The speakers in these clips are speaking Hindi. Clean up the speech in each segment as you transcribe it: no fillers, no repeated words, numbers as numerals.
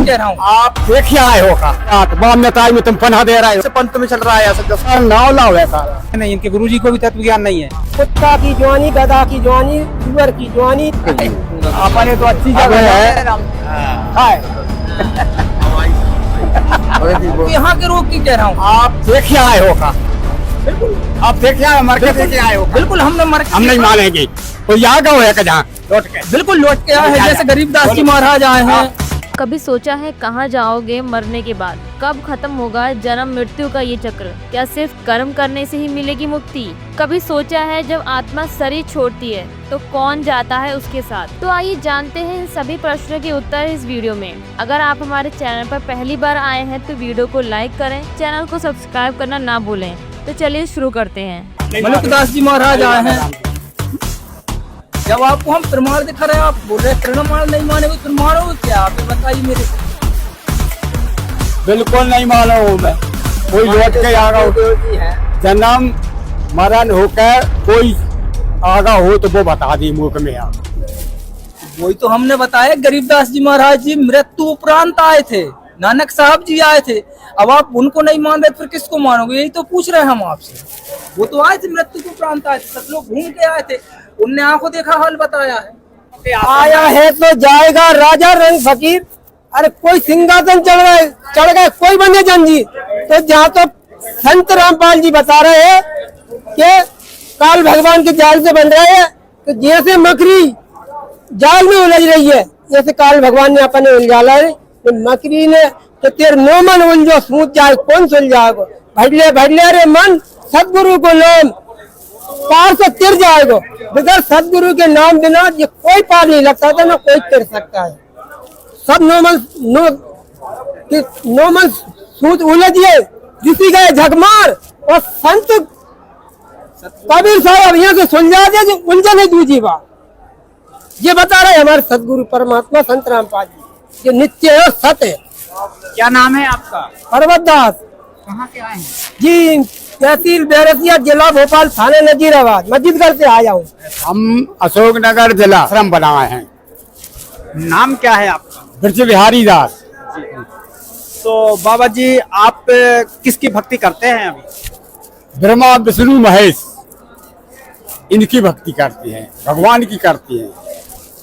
कह रहा हूँ। आप देखिए आए हो का बाम नेताई में तुम पन्हा दे रहे हो, पंत में चल रहा है ऐसा नाव लाओ है सारा। नहीं, इनके गुरुजी को भी तत्व ज्ञान नहीं है। कुत्ता की जवानी, गधा की जवानी, सुअर की जवानी। आपने तो अच्छी जगह है। यहाँ के रोग की कह रहा हूँ। आप देखिए आए हो का, आप देखिए आए, मर के देखिए आए हो। बिल्कुल हमने हम नहीं मानेंगे, कोई यहाँ का है जहाँ लौट के, बिल्कुल लौट के आए हैं, जैसे गरीबदास जी महाराज आए हैं। कभी सोचा है कहाँ जाओगे मरने के बाद? कब खत्म होगा जन्म मृत्यु का ये चक्र? क्या सिर्फ कर्म करने से ही मिलेगी मुक्ति? कभी सोचा है जब आत्मा शरीर छोड़ती है तो कौन जाता है उसके साथ? तो आइए जानते हैं इन सभी प्रश्नों के उत्तर इस वीडियो में। अगर आप हमारे चैनल पर पहली बार आए हैं तो वीडियो को लाइक करें, चैनल को सब्सक्राइब करना ना भूलें। तो चलिए शुरू करते हैं। मलुकदास जी महाराज आए हैं। जब आपको हम प्रमाण दिखा रहे हैं, आप बोल रहे प्रमाण नहीं माने, प्रमाण हो क्या? आप बताइए मेरे को। बिल्कुल नहीं मानो मैं, कोई लौट के आगा जन्म मरण होकर कोई आगा हो तो वो बता दी मुख में। आप वही तो हमने बताया, गरीबदास जी महाराज जी मृत्यु उपरांत आए थे, नानक साहब जी आए थे। अब आप उनको नहीं मान रहे फिर किसको मानोगे? यही तो पूछ रहे हैं हम आपसे। वो तो आए थे, मृत्यु के उपरांत आए थे, सब लोग घूम के आए थे, उनने आंखों देखा हाल बताया है। आया है तो जाएगा राजा रंग फकीर। अरे कोई सिंहासन चढ़ गए, कोई बने जंजीर। तो जहाँ तो संत रामपाल जी बता रहे हैं कि काल भगवान के जाल से बन रहे हैं, तो जैसे मकड़ी जाल में उलझ रही है, जैसे काल भगवान ने अपने उलझाला है, तो मकड़ी ने तो तेरे नो मन उलझो सूझ जाए, कौन सुलझाएगो? भडले रे मन सदगुरु को नाम पार से तिर जाएगा। बगैर सदगुरु के नाम बिना ये कोई पार नहीं लगता था, ना कोई तिर सकता है। सब नोमन सूद उलझिए, जिसी गए झकमार। और संत कबीर साहब यहाँ से सुलझा दे जो उलझे नहीं दूजी बात। ये बता रहे हमारे सदगुरु परमात्मा संत रामपाल जी, ये नित्य है, सत्य है। क्या नाम है आपका? पर्वत दास। कहाँ के आए हैं जी? तहसील बैरसिया, जिला भोपाल, थाने नजीराबाद, मस्जिदगढ़ से आया हूँ। हम अशोकनगर जिला आश्रम बनाए हैं। नाम क्या है आपका? ब्रज बिहारी दास। तो बाबा जी आप किसकी भक्ति करते हैं अभी? ब्रह्मा विष्णु महेश इनकी भक्ति करती हैं, भगवान की करती हैं।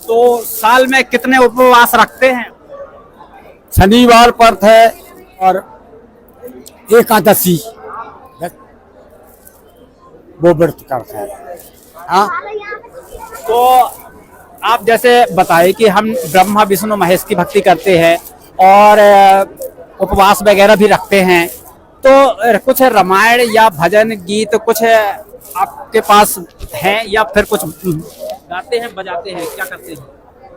तो साल में कितने उपवास रखते हैं? शनिवार पर है और एकादशी वो व्रत करते हैं। हाँ, तो आप जैसे बताए कि हम ब्रह्मा विष्णु महेश की भक्ति करते हैं और उपवास वगैरह भी रखते हैं, तो कुछ रामायण या भजन गीत कुछ आपके पास है या फिर कुछ गाते हैं, बजाते हैं, क्या करते हैं?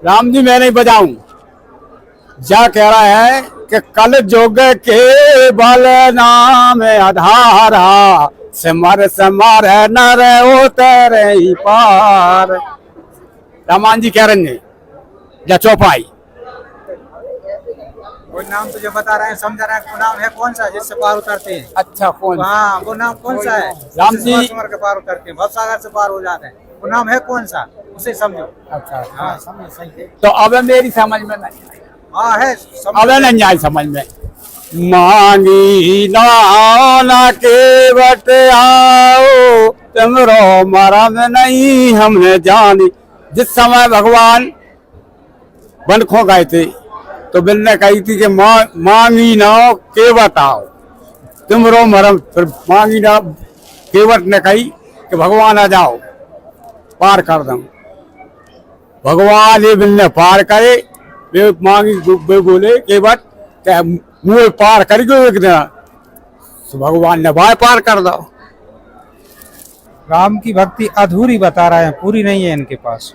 राम जी मैं नहीं बजाऊं, जा कह रहा है कि कल जोग के बल नाम आधारा, सिमर सिमर नर उतरे ही पार। रामान जी कह रहे हैं या चौपाई। वो नाम तुझे बता रहे हैं, समझा रहे हैं, वो नाम है कौन सा जिससे पार उतरते हैं? अच्छा कौन? हाँ, वो नाम कौन सा है? राम जी के पार उतरते हैं, भवसागर से पार हो जाते हैं, वो नाम है कौन सा? उसे समझो। अच्छा हाँ समझो, सही है। तो अब मेरी समझ में नहीं, हाँ है, अब नहीं आई समझ में। मांगी नाना के बट आओ, तुमरो मरम नहीं हमने जानी। जिस समय भगवान वन खो गए थे तो बिल ने कही थी कि मांगी नाओ केवट आओ, तुमरो मरम। फिर मांगी ना केवट ने कही कि भगवान आ जाओ, पार कर दो। भगवान ये बिल ने पार करे, वे मांगी वे बोले केवट मुँह पार कर गयो एक दिन, तो भगवान ने भाई पार कर दो। राम की भक्ति अधूरी बता रहे हैं, पूरी नहीं है इनके पास।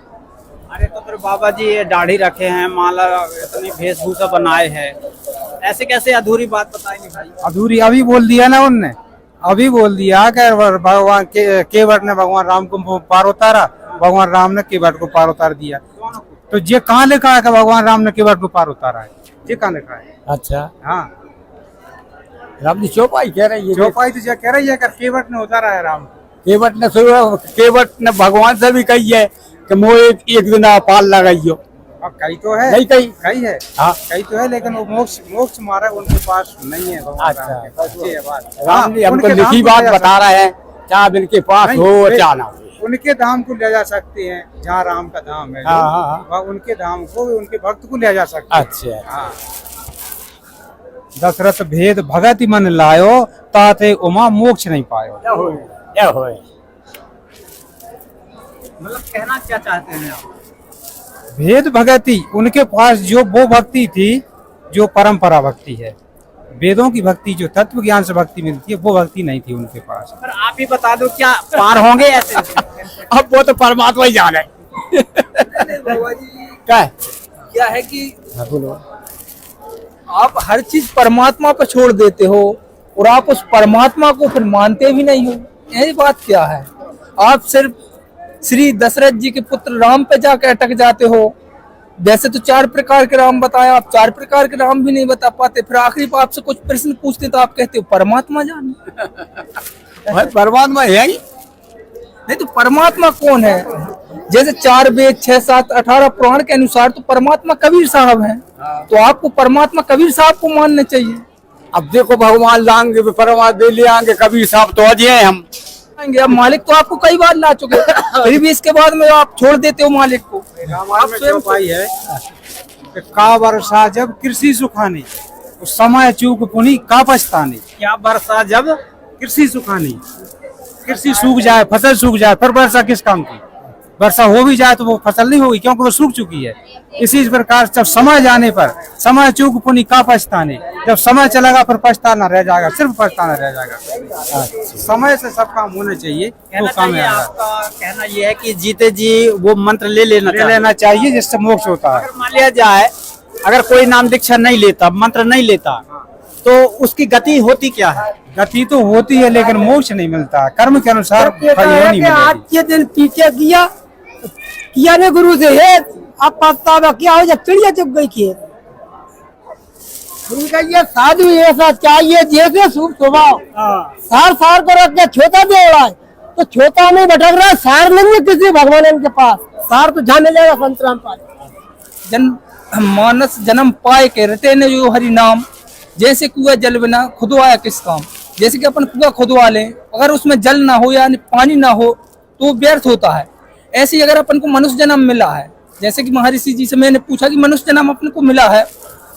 अरे तो फिर बाबा जी ये दाढ़ी रखे हैं, माला, इतनी वेशभूषा बनाए हैं, ऐसे कैसे अधूरी बात बताएंगे भाई? अधूरी अभी बोल दिया ना उनने, अभी बोल दिया कि भगवान केवट ने भगवान राम को पार उतारा, भगवान राम ने केवट को पार उतार दिया। तो ये कहाँ लिखा है कि भगवान राम ने केवट को पार उतारा है? ये कहाँ लिखा है? अच्छा हाँ, राम जी चौपाई कह रही है। चौपाई तो ये कह रही है कि केवट ने उतारा है राम। केवट ने भगवान से भी कही है कि मोह एक दिन पाल लगाइयो। अब कई तो है, नहीं कई कई है, हाँ कई तो है, लेकिन वो मोक्ष मोक्ष मार्ग उनके पास नहीं है भगवान अच्छा। राम के। अच्छी है बात। राम जी हाँ, हमको उनके धाम लिखी को बात ले जा बता रहे हैं, चाहे इनके पास नहीं, हो वे- चाहे ना हो। उनके धाम को ले जा सकते हैं, जहाँ राम का धाम है जो, हाँ, हाँ, हाँ। वहाँ उनके धाम को उनके भक्त को ले जा सकते हैं। अच्छा हाँ। दशरथ भेद भगति मन लायो, ताते उमा मोक्ष नहीं पायो। क्या होए मतलब कहना क्या चाहते हैं आप? भेद भगति उनके पास जो वो भक्ति थी जो परंपरा भक्ति है, वेदों की भक्ति जो तत्व ज्ञान से भक्ति मिलती है वो भक्ति नहीं थी उनके पास। पर आप ही बता दो, क्या पार होंगे ऐसे? अब वो तो परमात्मा ही जाने क्या है। क्या है कि हाँ, बोलो। आप हर चीज परमात्मा पर छोड़ देते हो और आप उस परमात्मा को फिर मानते भी नहीं हो, यही बात क्या है? आप सिर्फ श्री दशरथ जी के पुत्र राम पे जाकर अटक जाते हो। वैसे तो 4 प्रकार के राम बताया, आप 4 प्रकार के राम भी नहीं बता पाते। फिर आखिरी पर आपसे कुछ प्रश्न पूछते तो आप कहते हो परमात्मा जाने। भाई परमात्मा है ही। नहीं तो परमात्मा कौन है? जैसे 4 वेद 6 7 18 पुराण के अनुसार तो परमात्मा कबीर साहब हैं, तो आपको परमात्मा कबीर साहब को मानना चाहिए। अब देखो भगवान लाएंगे परमात्मा दे ले आएंगे, कबीर साहब तो अजय हैं हम। अब मालिक तो आपको कई बार ला चुके फिर भी इसके बाद में आप छोड़ देते हो मालिक को। रामायण में जो भाई है कि का वर्षा जब कृषि सुखानी, उस समय चूक पुनी का पछतानी। क्या वर्षा जब कृषि सुखानी, कृषि सूख जाए, फसल सूख जाए, फिर वर्षा किस काम की? वर्षा हो भी जाए तो वो फसल नहीं होगी क्योंकि वो सूख चुकी है। इसी प्रकार जब समय जाने पर समय चूक पुनी का पछताने, जब समय चलेगा फिर पछताना रह जाएगा, सिर्फ पछताना रह जाएगा। समय से सब काम होने चाहिए तो कहना काम चाहिए, आएगा। आपका कहना ये है कि जीते जी वो मंत्र ले लेना ले चाहिए। लेना चाहिए जिससे मोक्ष होता है। अगर मान लिया जाए, अगर कोई नाम दीक्षा नहीं लेता, मंत्र नहीं लेता, तो उसकी गति होती क्या है? गति तो होती है लेकिन मोक्ष नहीं मिलता, कर्म के अनुसार फल नहीं मिलेगी। आज के दिन पीछे किया ने गुरु से है, अब पछतावा क्या हो जब चिड़िया चुप गई खेत। उनका ये साधु ऐसा चाहिए जैसे शुभ स्वभाव, सार सार को रख के छोटा दे रहा है तो छोटा में भटक रहा है, सार नहीं है किसी भगवान इनके पास, सार तो जहाँ मिलेगा संत रामपाल। मानस जन्म पाए के रटे ने जो हरि नाम, जैसे कुआ जल बिना खुदवाया किस काम। जैसे कि अपन कुआ खुदवा लें, अगर उसमें जल ना हो या पानी ना हो तो व्यर्थ होता है। ऐसे ही अगर अपन को मनुष्य जन्म मिला है, जैसे कि महर्षि जी से मैंने पूछा कि मनुष्य जन्म अपन को मिला है,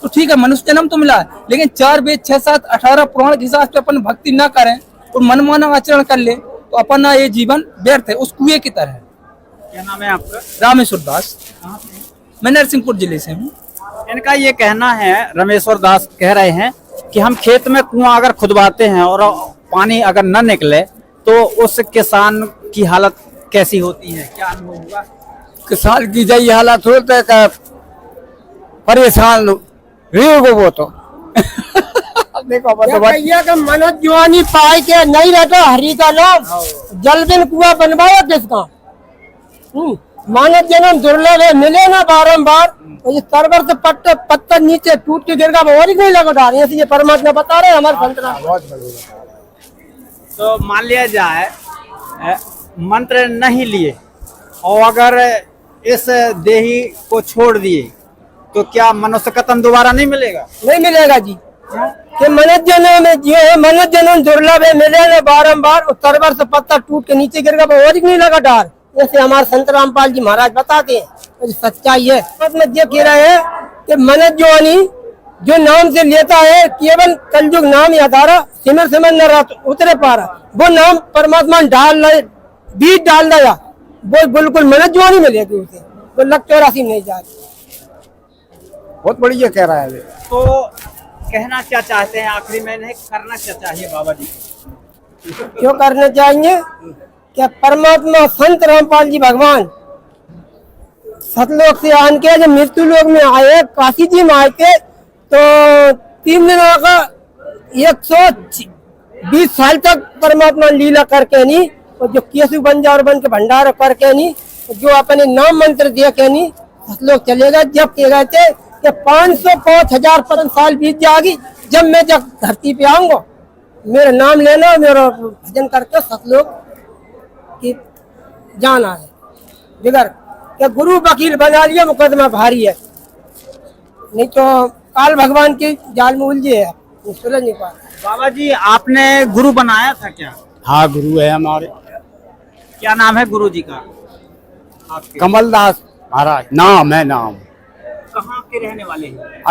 तो ठीक है मनुष्य जन्म तो मिला है, लेकिन 4 वेद 6 7 18 पुराण के हिसाब से अपन भक्ति ना करें और मनमाना आचरण कर ले तो अपना ये जीवन व्यर्थ है, उस कुएं की तरह है। क्या नाम है आपका? रामेश्वर दास, मैं नरसिंहपुर जिले से हूँ। इनका ये कहना है, रमेश्वर दास कह रहे हैं कि हम खेत में कुआं अगर खुदवाते हैं और पानी अगर न निकले तो उस किसान की हालत कैसी होती है, क्या अनुभव होगा? किसान की जय हालत होते है, परेशान रहेगा वो तो। देखो का मनोज जवानी पाए के नहीं रहता हरि का नाम, जल बिन कुआ बनवाया किसका? मानव जन्म दुर्लभ है, मिले ना बारम्बार, तो ये सरवर से पत्थर नीचे टूट के गिरगा और ही नहीं लगा डाल, ये परमात्मा बता रहे हैं हमारे संत राम। तो मान लिया जाए मंत्र नहीं लिए और अगर इस देही को छोड़ दिए तो क्या मनुष्य का तन दोबारा नहीं मिलेगा? नहीं मिलेगा जी, कि मनुष्य जन्म में जो है मनुष्य जन्म दुर्लभ है, मिले ना बारम्बार, और सरवर से पत्थर टूट के नीचे गिरगा और ही नहीं लगा डाल, जैसे हमारे संत रामपाल जी महाराज बताते हैं। तो सच्चाई है, ये कह रहे हैं कि मनुष्य जवानी जो नाम से लेता है, केवल कलयुग नाम यादारा सिमर सिमर न रात उतरे पारा, वो नाम परमात्मा बीज डाल दिया, वो बिल्कुल मनुष्य जवानी मिलेगी उसे, वो लग 84 नहीं जाएगी। बहुत बढ़िया कह रहा है ये। तो कहना क्या चाहते हैं आखिरी में, नहीं करना क्या चाहिए बाबा जी? क्यों करना चाहिए? क्या परमात्मा संत रामपाल जी भगवान सतलोक से आन के जब मृत्यु लोक में आए, काशी जी में आए थे, तो 3 दिनों का 120 साल तक परमात्मा लीला करके नहीं, और जो केसु बंजार बन के भंडार करके नहीं, जो अपने नाम मंत्र दिया के नहीं, सतलोक चलेगा। जब कह गए थे कि 505,000 साल बीत जाएगी, जब मैं जब धरती पे आऊंगा मेरा नाम लेना, मेरा भजन करके सतलोक की जाना है। जिगर कि गुरु वकील बना लिया, मुकदमा भारी है, नहीं तो काल भगवान के जाल में उलझे है, सुलझ नहीं पा रहा। बाबा जी आपने गुरु बनाया था क्या? हाँ गुरु है हमारे, क्या नाम है गुरु जी का आपके? कमलदास महाराज नाम है। नाम कहाँ के रहने वाले हैं?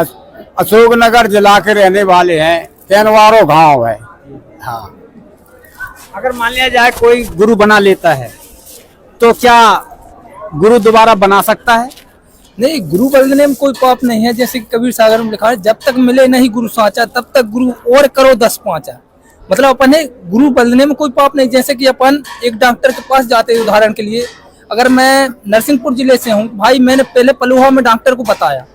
अशोकनगर जिला के रहने वाले हैं, कैनवारो गांव है। हाँ अगर मान लिया जाए कोई गुरु बना लेता है तो क्या गुरु दोबारा बना सकता है? नहीं, गुरु बदलने में कोई पाप नहीं है। जैसे कि कबीर सागर में लिखा है, जब तक मिले नहीं गुरु साचा तब तक गुरु और करो 10 पाँचा। मतलब अपन है गुरु बदलने में कोई पाप नहीं। जैसे कि अपन एक डॉक्टर के पास जाते हैं, उदाहरण के लिए अगर मैं नरसिंहपुर जिले से हूँ भाई, मैंने पहले पलुहा में डॉक्टर को बताया,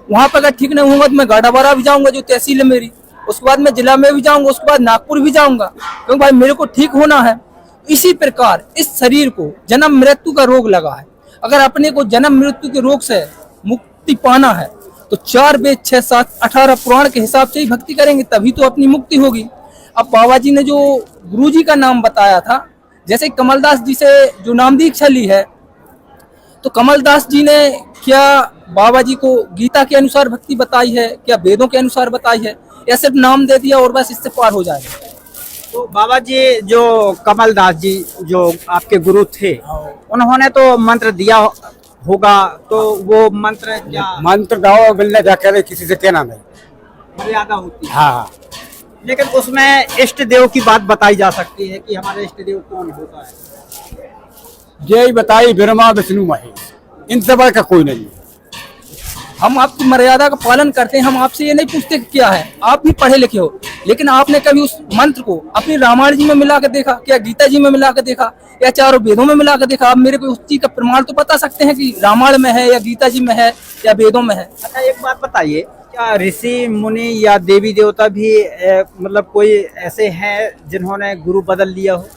वहाँ पर अगर ठीक नहीं होगा तो मैं गाड़ावाड़ा भी जाऊंगा जो तहसील है मेरी, उसके बाद मैं जिला में भी जाऊंगा, उसके बाद नागपुर भी जाऊंगा, क्योंकि भाई मेरे को ठीक होना है। इसी प्रकार इस शरीर को जन्म मृत्यु का रोग लगा है। अगर अपने को जन्म मृत्यु के रोग से मुक्ति पाना है तो 4 वेद 6 7 18 पुराण के हिसाब से ही भक्ति करेंगे, तभी तो अपनी मुक्ति होगी। अब बाबा जी ने जो गुरु जी का नाम बताया था, जैसे कमलदास जी से जो नाम दीक्षा ली है, तो कमलदास जी ने क्या बाबा जी को गीता के अनुसार भक्ति बताई है, क्या वेदों के अनुसार बताई है, या सिर्फ नाम दे दिया और बस इससे पार हो जाएगा? तो बाबा जी जो कमलदास जी जो आपके गुरु थे, उन्होंने तो मंत्र दिया होगा, तो वो मंत्र क्या मंत्र गाओ मिलने जाकर किसी से कहना नहीं, मर्यादा होती है? हाँ लेकिन उसमें इष्ट देव की बात बताई जा सकती है कि हमारे इष्ट देव कौन होता है? यही बताई ब्रह्मा विष्णु महेश, इनसे बढ़कर कोई नहीं। हम आपकी मर्यादा का पालन करते हैं, हम आपसे ये नहीं पूछते कि क्या है, आप भी पढ़े लिखे हो, लेकिन आपने कभी उस मंत्र को अपनी रामायण जी में मिला कर देखा, क्या गीता जी में मिला कर देखा, या चारों वेदों में मिला कर देखा? आप मेरे को उस चीज का प्रमाण तो बता सकते हैं कि रामायण में है या गीता जी में है या वेदों में है? अच्छा एक बात बताइए, क्या ऋषि मुनि या देवी देवता भी मतलब कोई ऐसे हैं जिन्होंने गुरु बदल लिया हो?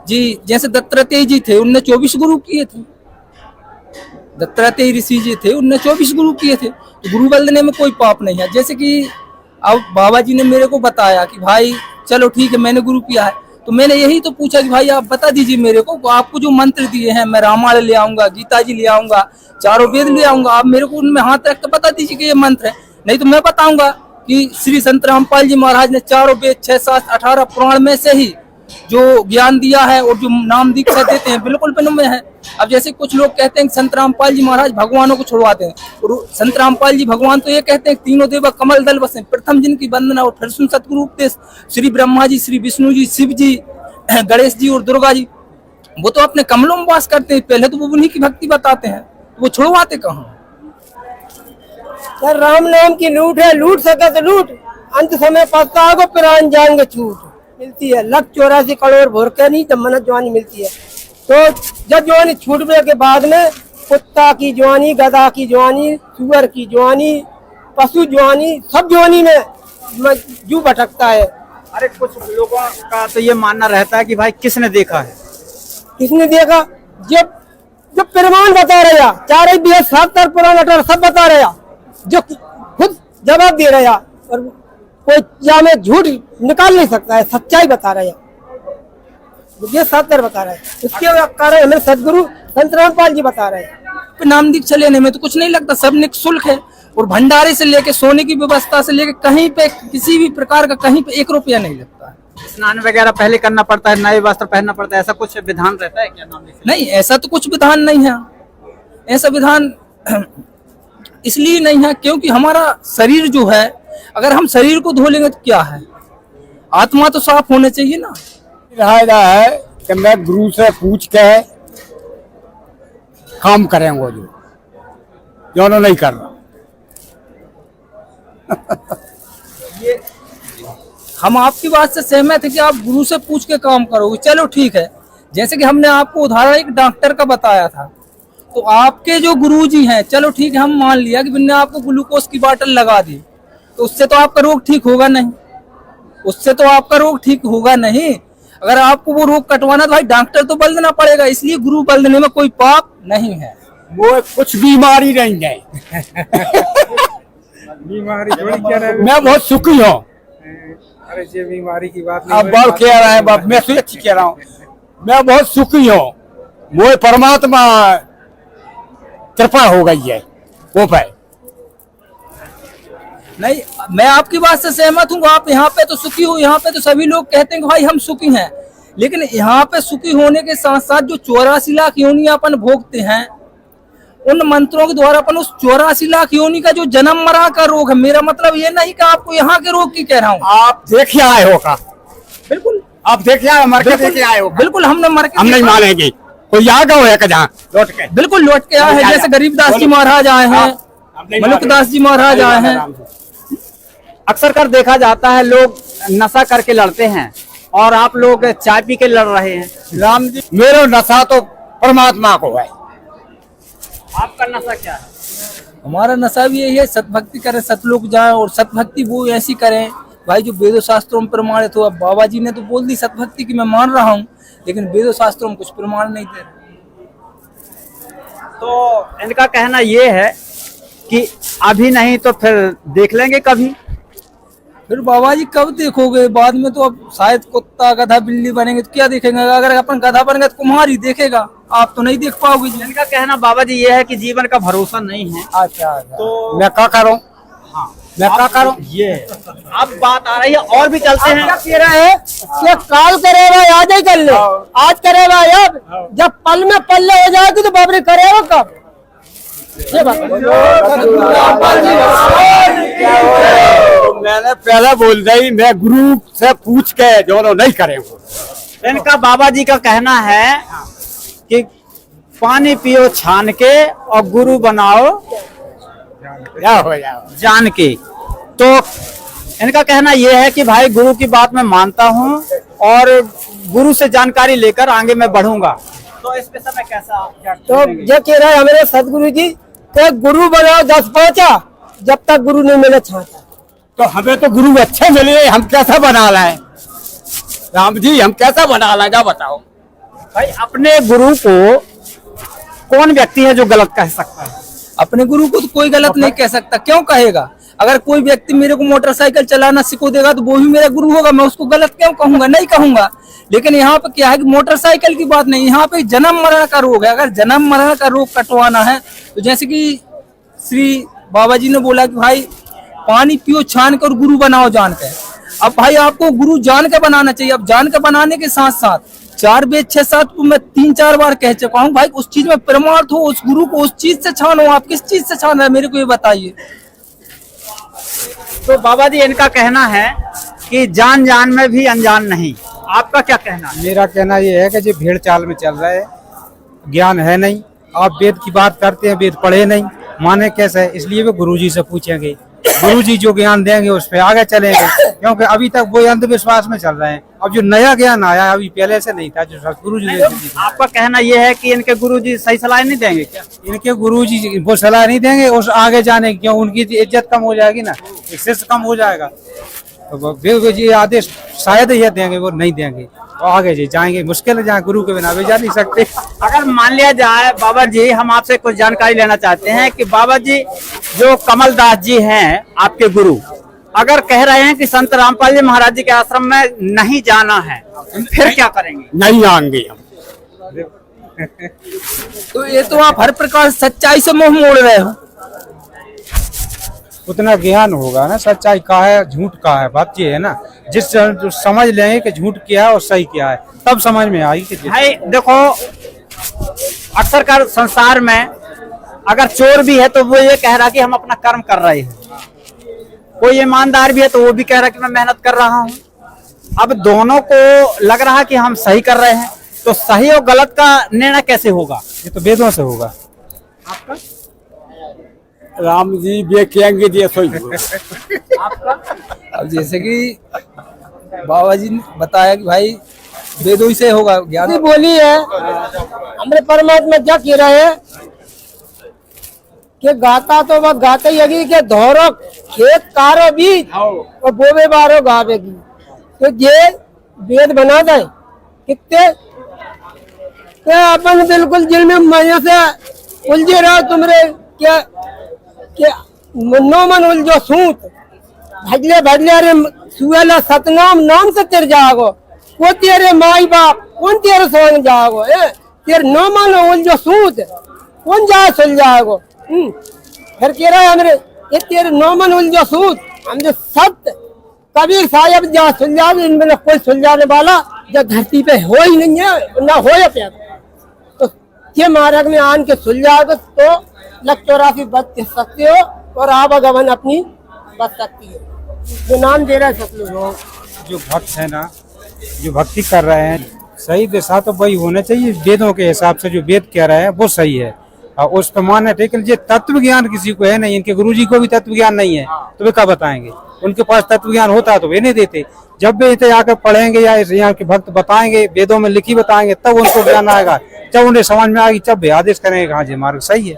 जी, जैसे दत्तात्रेय जी थे, उनने 24 गुरु किए थे। दत्तात्रेय ऋषि जी थे, उनने 24 गुरु किए थे। तो गुरु बदलने में कोई पाप नहीं है। जैसे कि अब बाबा जी ने मेरे को बताया कि भाई चलो ठीक है मैंने गुरु किया है, तो मैंने यही तो पूछा कि भाई आप बता दीजिए मेरे को, आपको जो मंत्र दिए हैं, मैं रामायण ले आऊंगा, गीता जी ले आऊंगा, चारों वेद ले आऊंगा, आप मेरे को उनमें हाथ रख कर बता दीजिए कि ये मंत्र है। नहीं तो मैं बताऊंगा कि श्री संत रामपाल जी महाराज ने चारों वेद 6 7 18 पुराण में से ही जो ज्ञान दिया है और जो नाम दीक्षा देते हैं बिल्कुल बिल्कुल में है। अब जैसे कुछ लोग कहते हैं कि संत रामपाल जी महाराज भगवानों को छुड़वाते हैं, और संत रामपाल जी भगवान तो ये कहते हैं तीनों देव कमल दल बसे, प्रथम जिनकी वंदना और फिर सुन सतगुरु उपदेश, श्री ब्रह्मा जी, श्री विष्णु जी, शिव जी, गणेश जी और दुर्गा जी, वो तो अपने कमलों में वास करते हैं, पहले तो वो उन्हीं की भक्ति बताते हैं, तो वो छुड़वाते कहाँ? सर राम नाम की लूट है, लूट सके तो लूट, अंत समय पछताओगे प्राण जाएंगे छूट। मिलती है 184 करोड़ भोर के नहीं तब मन्नत जवानी मिलती है। तो जब जवानी छूटने के बाद में कुत्ता की जवानी, गधा की जवानी, सुअर की जवानी, पशु जवानी, सब जवानी में जू भटकता है। अरे कुछ लोगों का तो ये मानना रहता है कि भाई किसने देखा है? किसने देखा? जब जब प्रमाण बता रहा, 4 7 पुराण 18 सब बता रहा, जो खुद जवाब दे रहा, और कोई या में झूठ निकाल नहीं सकता है, सच्चाई बता रहा है, ये 7 बता रहा है। उसके कारण हमें सदगुरु संत रामपाल जी बता रहे हैं। नाम दीक्षा लेने में तो कुछ नहीं लगता, सब निःशुल्क है, और भंडारे से लेके सोने की व्यवस्था से लेके कहीं पे किसी भी प्रकार का कहीं पे 1 रुपया नहीं लगता है। स्नान वगैरह पहले करना पड़ता है, नए वस्त्र पहनना पड़ता है, ऐसा कुछ विधान रहता है क्या? नाम नहीं, ऐसा तो कुछ विधान नहीं है। ऐसा विधान इसलिए नहीं है क्योंकि हमारा शरीर जो है, अगर हम शरीर को धो लेंगे तो क्या है, आत्मा तो साफ होने चाहिए ना। रहा है कि मैं गुरु से पूछ के काम करेंगे जो नहीं करना। ये हम आपकी बात से सहमत है कि आप गुरु से पूछ के काम करोगे, चलो ठीक है। जैसे कि हमने आपको उदाहरण एक डॉक्टर का बताया था, तो आपके जो गुरुजी हैं, चलो ठीक है हम मान लिया कि मैंने आपको ग्लूकोज की बोतल लगा दी, तो उससे तो आपका रोग ठीक होगा नहीं, उससे तो आपका रोग ठीक होगा नहीं। अगर आपको वो रोग कटवाना तो भाई डॉक्टर तो बदलना पड़ेगा, इसलिए गुरु बदलने में कोई पाप नहीं है। वो कुछ बीमारी नहीं है। बीमारी थोड़ी कह रहे मैं बहुत सुखी हूँ। अरे ये बीमारी की बात नहीं। अब बहुत कह रहा है बाप, मैं तो अच्छी कह रहा हूँ, मैं बहुत सुखी हूँ। वो परमात्मा कृपा हो गई है वो पे। नहीं, मैं आपकी बात से सहमत हूँ। आप यहाँ पे तो सुखी हो, यहाँ पे तो सभी लोग कहते हैं कि भाई हम सुखी हैं, लेकिन यहाँ पे सुखी होने के साथ साथ जो 84 लाख योनियां अपन भोगते हैं, उन मंत्रों के द्वारा अपन उस 84 लाख योनि का जो जन्म मरा का रोग है, मेरा मतलब ये नहीं कि आपको यहाँ के रोग की कह रहा हूँ। आप देखिए आए हो का, बिल्कुल आप देखिए आए, मर के देखिए आए हो। बिल्कुल हमने मर के हम नहीं मानेंगे, कोई आ गया है जहाँ लौट के, बिल्कुल लौट के आए हैं। जैसे गरीबदास जी महाराज आए हैं, मलुकदास जी महाराज आए हैं। अक्सर कर देखा जाता है लोग नशा करके लड़ते हैं और आप लोग चाय पी के लड़ रहे हैं। राम जी, मेरा नशा तो परमात्मा को है। आपका नशा क्या है? हमारा नशा भी यही है, सतभक्ति करें, सतलोक जाए और सतभक्ति वो ऐसी करें भाई जो वेदों शास्त्रों में प्रमाणित हो। अब बाबा जी ने तो बोल दी सतभक्ति की, मैं मान रहा हूँ, लेकिन वेदों शास्त्रों में कुछ प्रमाण नहीं थे। तो इनका कहना ये है कि अभी नहीं तो फिर देख लेंगे कभी। फिर बाबा जी कब देखोगे? बाद में तो अब शायद कुत्ता गधा बिल्ली बनेंगे तो क्या देखेंगे? अगर अपन गधा बन गए तो कुम्हार ही देखेगा, आप तो नहीं देख पाओगे जी। इनका कहना बाबा जी ये है कि जीवन का भरोसा नहीं है। अच्छा, तो मैं क्या करूं? हाँ, मैं क्या करूं? ये अब बात आ रही है और भी चलते हैं। क्या कह रहा है कि काल करेगा आज ही कर ले, आज करेगा अब, जब पल में पल्ले हो जाएगी तो बाबरी करेगा कब? ये बात मैंने पहले बोल दी, मैं गुरु से पूछ के जो नहीं करेंगे। इनका बाबा जी का कहना है कि पानी पियो छान के और गुरु बनाओ क्या हो जाओ जान के। तो इनका कहना यह है कि भाई गुरु की बात मैं मानता हूँ और गुरु से जानकारी लेकर आगे मैं बढ़ूंगा। तो इस पे समय कैसा? तो ये कह रहा है हमारे सदगुरु जी कि गुरु बनाओ 10 पहुंचा, जब तक गुरु नहीं मिले छाता। तो हमें तो गुरु अच्छे मिले, हम कैसा बना लाए? राम जी, हम कैसा बना लाए जा बताओ। भाई अपने गुरु को कौन व्यक्ति है जो गलत कह सकता है? अपने गुरु को तो कोई गलत नहीं कह सकता। क्यों कहेगा? अगर कोई व्यक्ति मेरे को मोटरसाइकिल चलाना सिखो देगा तो वो भी मेरा गुरु होगा, मैं उसको गलत क्यों कहूंगा? नहीं कहूंगा। लेकिन यहाँ पे क्या है कि मोटरसाइकिल की बात नहीं, यहाँ पे जन्म मरण का रोग है। अगर जन्म मरण का रोग कटवाना है तो जैसे कि श्री बाबा जी ने बोला कि भाई पानी पियो छान कर गुरु बनाओ जान के। अब भाई आपको गुरु जान के बनाना चाहिए। अब जान के बनाने के साथ साथ 4 वेद 6 7 को मैं 3-4 बार कह चुका हूँ, भाई उस चीज में प्रमाण हो, उस गुरु को उस चीज से छानो। आप किस चीज से छान रहे हैं मेरे को ये बताइए। तो बाबा जी इनका कहना है कि जान जान में भी अनजान नहीं। आपका क्या कहना है? मेरा कहना ये है कि जो भेड़ चाल में चल रहा है, ज्ञान है नहीं। आप वेद की बात करते हैं, वेद पढ़े नहीं, माने कैसे? इसलिए वो गुरुजी से पूछेंगे, गुरुजी जो ज्ञान देंगे उस पर आगे चलेंगे, क्योंकि अभी तक वो अंधविश्वास में चल रहे हैं। अब जो नया ज्ञान आया अभी पहले से नहीं था, जो गुरुजी ने दी। आपका कहना यह है कि इनके गुरुजी सही सलाह नहीं देंगे क्या? इनके गुरुजी वो सलाह नहीं देंगे उस आगे जाने की, क्यों? उनकी इज्जत कम हो जाएगी ना, एक शिष्य कम हो जाएगा। तो वो जी आदेश शायद ये देंगे, वो नहीं देंगे तो आगे जी जाएंगे। मुश्किल है, जहाँ गुरु के बिना भी जा नहीं सकते। अगर मान लिया जाए बाबा जी, हम आपसे कुछ जानकारी लेना चाहते हैं कि बाबा जी जो कमलदास जी हैं आपके गुरु, अगर कह रहे हैं कि संत रामपाल जी महाराज जी के आश्रम में नहीं जाना है, फिर क्या करेंगे? नहीं आएंगे हम। तो ये तो आप हर प्रकार सच्चाई से मुंह मोड़ रहे हो। उतना ज्ञान होगा ना, सच्चाई का है झूठ का है, बात ये है ना। जिस जो समझ लेंगे कि झूठ क्या है और सही क्या है, तब समझ में आएगी कि भाई देखो, अक्सर कर संसार में अगर चोर भी है तो वो ये कह रहा कि हम अपना कर्म कर रहे हैं, कोई ईमानदार भी है तो वो भी कह रहा कि मैं मेहनत कर रहा हूँ। अब दोनों को लग रहा कि हम सही कर रहे हैं, तो सही और गलत का निर्णय कैसे होगा? ये तो वेदों से होगा। राम जी बेखेंगे दिए सोई। अब जैसे कि बाबा जी ने बताया कि भाई वेदों से होगा ज्ञान। बोली है हमने परमात्मा क्या कह रहा है कि गाता तो वह गाते यगी के धोरो खेत कारो बीज और बोबे बारो गावेगी। तो ये वेद बना दे कितने क्या अपन बिल्कुल जिल में मजे से उलझे रहो तुमरे क्या क्या मनो मन उलझो सूत भजले भजले अरे सुएला सतनाम नाम से तेरे जागो वो तेरे माई बाप कौन तेरे संग जागो तेरे नो मानो उलझो सूत कौन जाए सुलझाएगो। फिर कह रहा है हमरे ये तेरे नौमन उलझो सूद हमने सत्य कबीर साहब जहाँ सुलझा इनमें कोई सुलझाने वाला जब धरती पे हो ही नहीं है, ना हो या प्यार। तो ये मार्ग में आन के सुलझाओगे तो लख 84 बच सकते हो और आवागमन अपनी बच सकती है। जो नाम दे रहा है सब लोग जो भक्त है ना, जो भक्ति कर रहे हैं, सही दिशा तो वही होना चाहिए। वेदों के हिसाब से जो वेद कह रहे हैं वो सही है और उस पर मानना। लेकिन ये तत्व ज्ञान किसी को है नहीं, इनके गुरुजी को भी तत्व ज्ञान नहीं है तो वे क्या बताएंगे। उनके पास तत्व ज्ञान होता तो वे नहीं देते। जब वे इसे आकर पढ़ेंगे या यहाँ के भक्त बताएंगे, वेदों में लिखी बताएंगे, तब उनको ज्ञान आएगा। जब उन्हें समझ में आएगी तब वे आदेश करेंगे हाँ जी मार्ग सही है,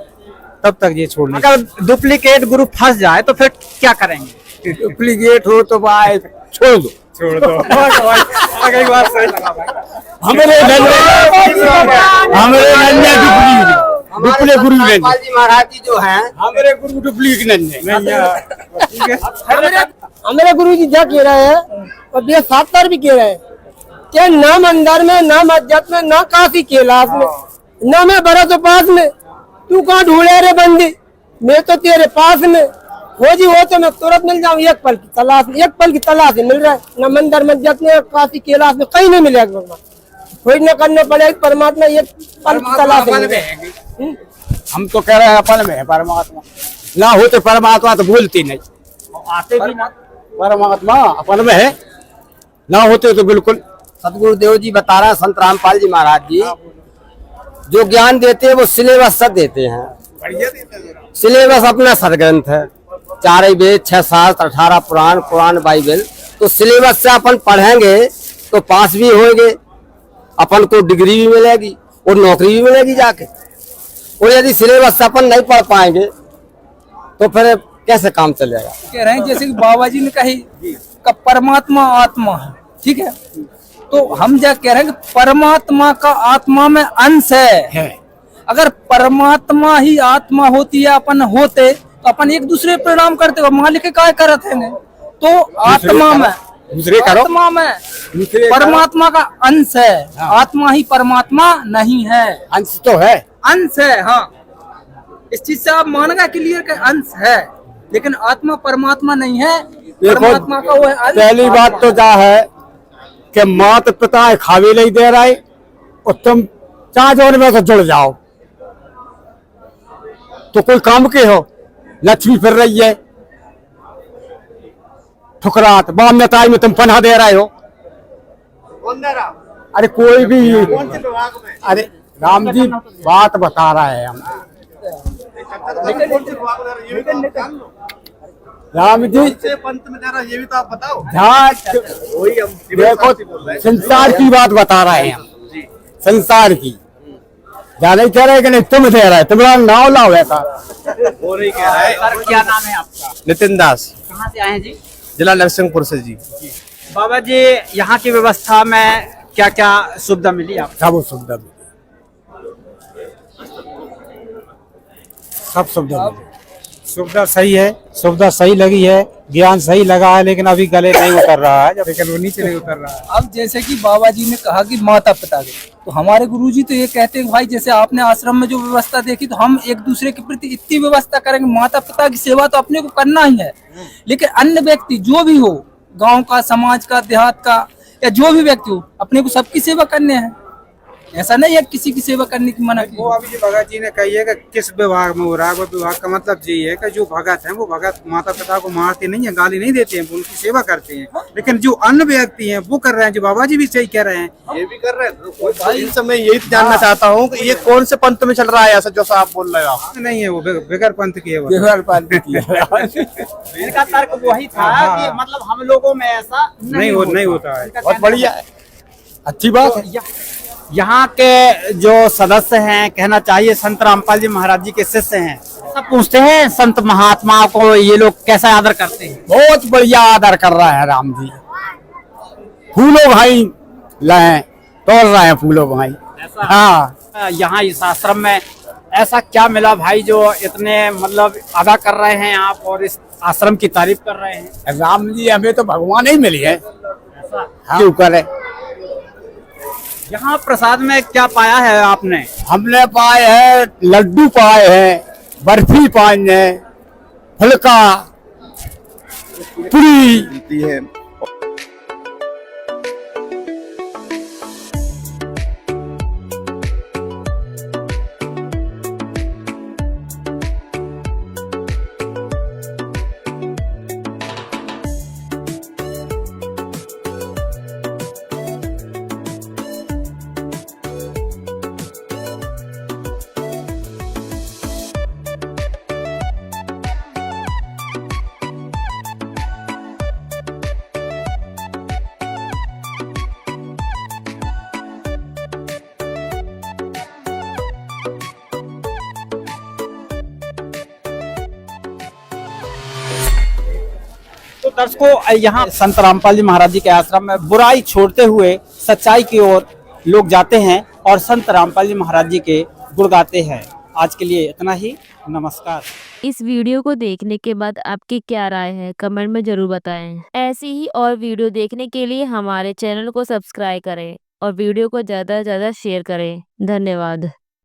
तब तक ये छोड़ने। अगर डुप्लीकेट गुरु फंस जाए तो फिर क्या करेंगे? डुप्लीकेट हो तो भाई छोड़ दो। एक बात सही हमारे डुप्ले गुरु जी महाराज जी जो हैं हमारे गुरु डुप्लीकेट नहीं है। हमारे गुरु जी क्या कह रहे हैं और ये सातर भी कह रहे हैं कि ना मंदिर में, ना मस्जिद में, ना काशी कैलाश में, ना मैं बरस पास में, तू कहाँ ढूंढे रे बंदी, मैं तो तेरे पास में खोजी हो तो मैं तुरंत मिल जाऊँ। एक पल की तलाश में, एक पल की तलाश में मिल रहा है। न मंदिर मस्जिद में, काशी कैलाश में कहीं नहीं मिलेगा। खोज न करना पड़ेगा परमात्मा, एक पल की तलाश में। हम तो कह रहे हैं अपन में है परमात्मा, ना होते परमात्मा तो भूलती नहीं, आते भी ना। परमात्मा अपन में है, ना होते तो बिल्कुल। सतगुरुदेव जी बता रहे हैं, संत रामपाल जी महाराज जी जो ज्ञान देते हैं वो सिलेबस से देते हैं। सिलेबस अपना सदग्रंथ है, 4 वेद, 6 शास्त्र, 18 पुराण, कुरान, बाइबल। तो सिलेबस से अपन पढ़ेंगे तो पास भी होंगे, अपन को डिग्री भी मिलेगी और नौकरी भी मिलेगी जाके। और यदि सिलेबस से अपन नहीं पढ़ पाएंगे तो फिर कैसे काम चलेगा। कह रहे हैं जैसे कि बाबा जी ने कही का परमात्मा आत्मा है, ठीक है। तो हम क्या कह रहे हैं कि परमात्मा का आत्मा में अंश है। अगर परमात्मा ही आत्मा होती है, अपन होते तो अपन एक दूसरे प्रणाम करते हो, मालिक के काय करत है। तो आत्मा में, दूसरे करो, आत्मा में परमात्मा का अंश है। आत्मा ही परमात्मा नहीं है, अंश तो है, अंश है। हाँ, इस चीज से आप मानेगा क्लियर का अंश है, लेकिन आत्मा परमात्मा नहीं है। परमात्मा का वो है अंश। पहली बात तो क्या है कि माता पिता खावे नहीं दे रहा है और तुम 4 जोड़ में से जुड़ जाओ तो कोई काम के हो। लक्ष्मी फिर रही है ठुकरात, बाम्यताई में तुम पनाह दे रहे हो। अरे कोई भी, अरे राम जी बात बता रहा है हम। राम जी पंत में दे रहा ये भी तो आप बताओ। ध्यान देखो, संसार की बात बता रहे हैं हम, संसार की। ज्यादा ही कह रहे हैं कि नहीं तुम दे रहा है, तुम्हारा नाव लाओ ऐसा। वो नहीं कह रहा है। सर क्या नाम है आपका? नितिन दास, कहाँ से आए हैं जी? जिला नरसिंहपुर से जी। बाबा जी यहाँ की व्यवस्था में क्या क्या सुविधा मिली आपको? सब सुविधा मिली, सब सुविधा मिली। सुविधा सही है, सुविधा सही लगी है, ज्ञान सही लगा है, लेकिन अभी गले नहीं उतर रहा है, लेकिन वो नीचे नहीं उतर रहा है। अब जैसे कि बाबा जी ने कहा कि माता पिता के, तो हमारे गुरुजी तो ये कहते हैं भाई जैसे आपने आश्रम में जो व्यवस्था देखी तो हम एक दूसरे के प्रति इतनी व्यवस्था करेंगे। माता पिता की सेवा तो अपने को करना ही है, लेकिन अन्य व्यक्ति जो भी हो, गांव का, समाज का, देहात का, या जो भी व्यक्ति हो, अपने को सबकी सेवा करने हैं। ऐसा नहीं है किसी की सेवा करने की मना की। वो अभी जो भगत जी ने कही है कि किस विभाग में हो रहा है, वो विभाग का मतलब यही है कि जो भगत है वो भगत माता पिता को मारते नहीं है, गाली नहीं देते हैं, वो उनकी सेवा करते हैं। लेकिन जो अन्य व्यक्ति हैं वो कर रहे हैं, जो बाबा जी भी सही कह रहे हैं। ये भी कर रहे हैं भाई। इस समय यही जानना चाहता हूँ कि ये कौन से पंथ में चल रहा है ऐसा जो आप बोल रहे हो आप? नहीं है वो बगैर पंथ की है वो। इनका तर्क वही था कि मतलब हम लोगों में ऐसा नहीं होता है। बहुत बढ़िया है, अच्छी बात है। यहाँ के जो सदस्य हैं, कहना चाहिए संत रामपाल जी महाराज जी के शिष्य हैं, सब पूछते हैं संत महात्माओं को ये लोग कैसा आदर करते हैं? बहुत बढ़िया आदर कर रहा है राम जी। फूलो भाई लाए, तोड़ रहे हैं फूलो भाई। हाँ, यहाँ इस आश्रम में ऐसा क्या मिला भाई जो इतने मतलब अदा कर रहे हैं आप और इस आश्रम की तारीफ कर रहे हैं? राम जी हमें तो भगवान ही मिली है, क्यों करे। यहाँ प्रसाद में क्या पाया है आपने? हमने पाए हैं लड्डू, पाए हैं बर्फी, पाए हैं फुलका, पूरी। मिलती है। तो दर्शकों, यहाँ संत रामपाल जी महाराज जी के आश्रम में बुराई छोड़ते हुए सच्चाई की ओर लोग जाते हैं और संत रामपाल जी महाराज जी के गुण गाते हैं। आज के लिए इतना ही, नमस्कार। इस वीडियो को देखने के बाद आपकी क्या राय है कमेंट में जरूर बताएं। ऐसी ही और वीडियो देखने के लिए हमारे चैनल को सब्सक्राइब करें और वीडियो को ज़्यादा से ज़्यादा शेयर करें। धन्यवाद।